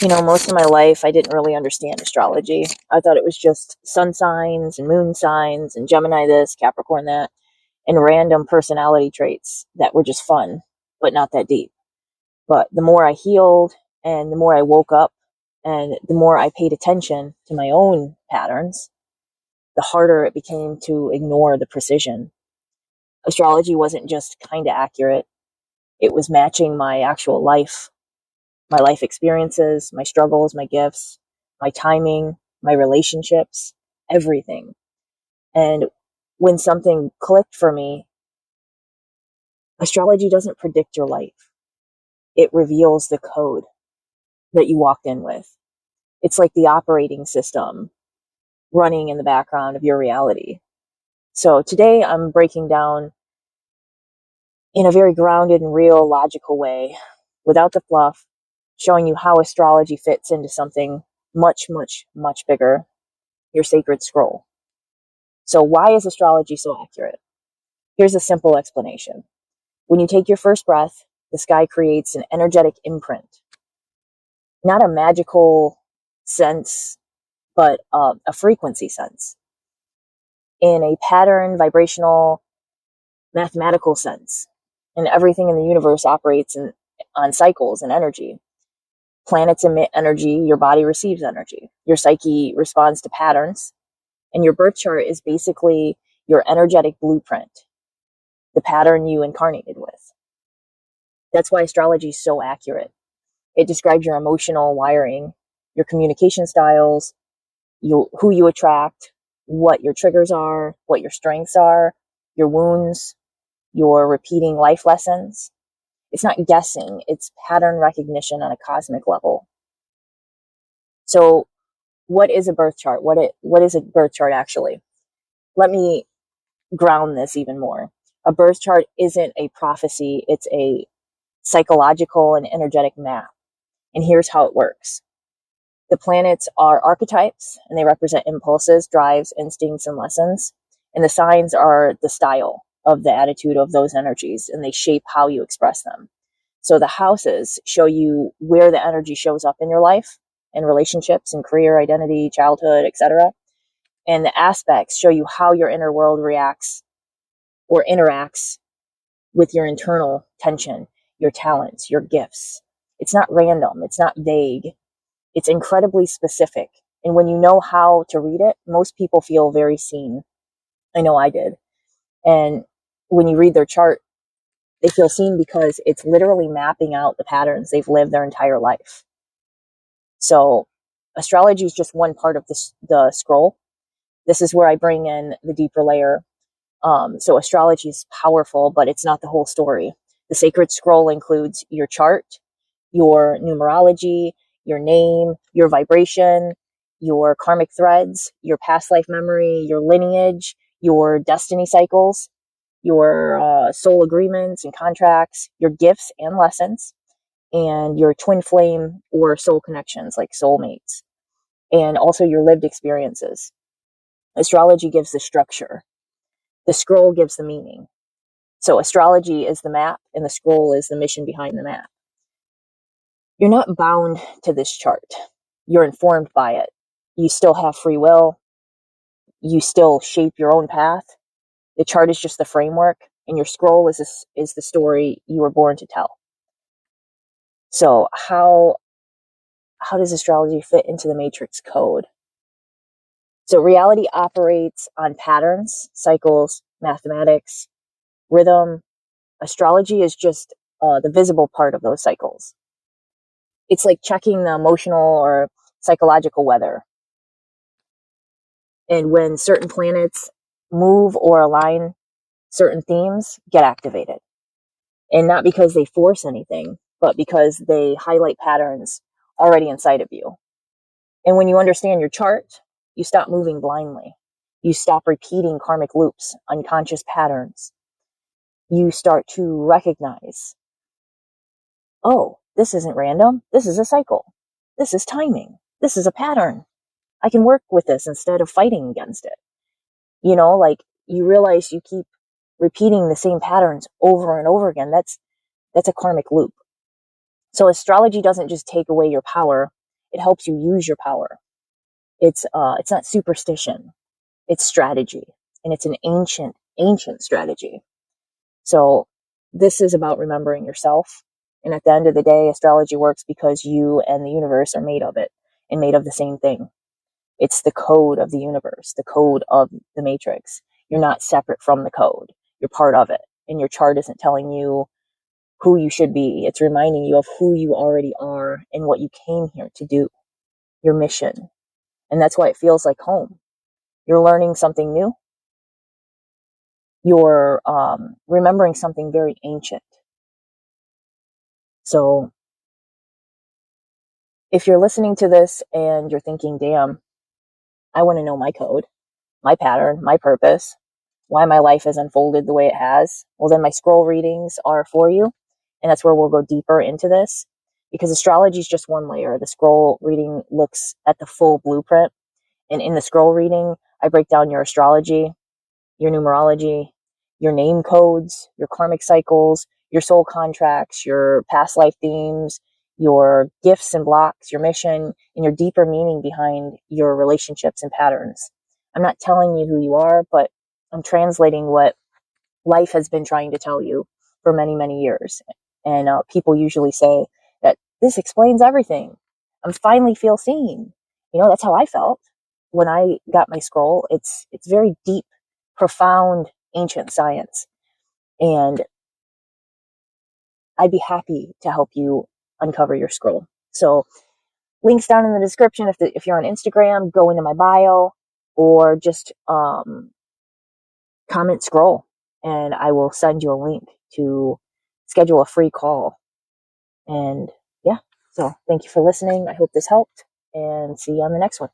Most of my life I didn't really understand astrology. I thought it was just sun signs and moon signs and Gemini this, Capricorn that, and random personality traits that were just fun, but not that deep. But the more I healed and the more I woke up and the more I paid attention to my own patterns, the harder it became to ignore the precision. Astrology wasn't just kind of accurate. It was matching my actual life, my life experiences, my struggles, my gifts, my timing, my relationships, everything. And when something clicked for me, astrology doesn't predict your life. It reveals the code that you walked in with. It's like the operating system running in the background of your reality. So today I'm breaking down in a very grounded and real, logical way, without the fluff, showing you how astrology fits into something much, much, much bigger, your sacred scroll. So why is astrology so accurate? Here's a simple explanation. When you take your first breath, the sky creates an energetic imprint. Not a magical sense, but a frequency sense. In a pattern, vibrational, mathematical sense. And everything in the universe operates on cycles and energy. Planets emit energy, your body receives energy. Your psyche responds to patterns. And your birth chart is basically your energetic blueprint, the pattern you incarnated with. That's why astrology is so accurate. It describes your emotional wiring, your communication styles, who you attract, what your triggers are, what your strengths are, your wounds, your repeating life lessons. It's not guessing, it's pattern recognition on a cosmic level. So what is a birth chart? What is a birth chart actually? Let me ground this even more. A birth chart isn't a prophecy, it's a psychological and energetic map. And here's how it works. The planets are archetypes, and they represent impulses, drives, instincts, and lessons. And the signs are the style of the attitude of those energies, and they shape how you express them. So the houses show you where the energy shows up in your life, in relationships, in career, identity, childhood, etc. And the aspects show you how your inner world reacts or interacts with your internal tension, your talents, your gifts. It's not random. It's not vague. It's incredibly specific. And when you know how to read it, most people feel very seen. I know I did. And when you read their chart, they feel seen because it's literally mapping out the patterns they've lived their entire life. So astrology is just one part of the scroll. This is where I bring in the deeper layer. So astrology is powerful, but it's not the whole story. The sacred scroll includes your chart, your numerology, your name, your vibration, your karmic threads, your past life memory, your lineage, your destiny cycles, your soul agreements and contracts, your gifts and lessons, and your twin flame or soul connections like soulmates, and also your lived experiences. Astrology gives the structure. The scroll gives the meaning. So astrology is the map, and the scroll is the mission behind the map. You're not bound to this chart. You're informed by it. You still have free will. You still shape your own path. The chart is just the framework, and your scroll is the story you were born to tell. So how does astrology fit into the matrix code? So reality operates on patterns, cycles, mathematics, rhythm. Astrology is just the visible part of those cycles. It's like checking the emotional or psychological weather. And when certain planets move or align, certain themes get activated. And not because they force anything, but because they highlight patterns already inside of you. And when you understand your chart, you stop moving blindly. You stop repeating karmic loops, unconscious patterns. You start to recognize, oh, this isn't random. This is a cycle. This is timing. This is a pattern. I can work with this instead of fighting against it. Like you realize you keep repeating the same patterns over and over again. That's a karmic loop. So astrology doesn't just take away your power. It helps you use your power. It's not superstition. It's strategy, and it's an ancient strategy. So this is about remembering yourself. And at the end of the day, astrology works because you and the universe are made of it and made of the same thing. It's the code of the universe, the code of the matrix. You're not separate from the code. You're part of it. And your chart isn't telling you who you should be. It's reminding you of who you already are and what you came here to do, your mission. And that's why it feels like home. You're learning something new. You're remembering something very ancient. So if you're listening to this and you're thinking, damn, I want to know my code, my pattern, my purpose, why my life has unfolded the way it has, well, then my scroll readings are for you. And that's where we'll go deeper into this, because astrology is just one layer. The scroll reading looks at the full blueprint. And in the scroll reading, I break down your astrology, your numerology, your name codes, your karmic cycles, your soul contracts, your past life themes, your gifts and blocks, your mission, and your deeper meaning behind your relationships and patterns. I'm not telling you who you are, but I'm translating what life has been trying to tell you for many, many years. And people usually say that this explains everything. I finally feel seen. That's how I felt when I got my scroll. It's very deep, profound, ancient science. And I'd be happy to help you uncover your scroll. So links down in the description. If you're on Instagram, go into my bio, or just comment scroll, and I will send you a link to schedule a free call. And yeah, so thank you for listening. I hope this helped, and see you on the next one.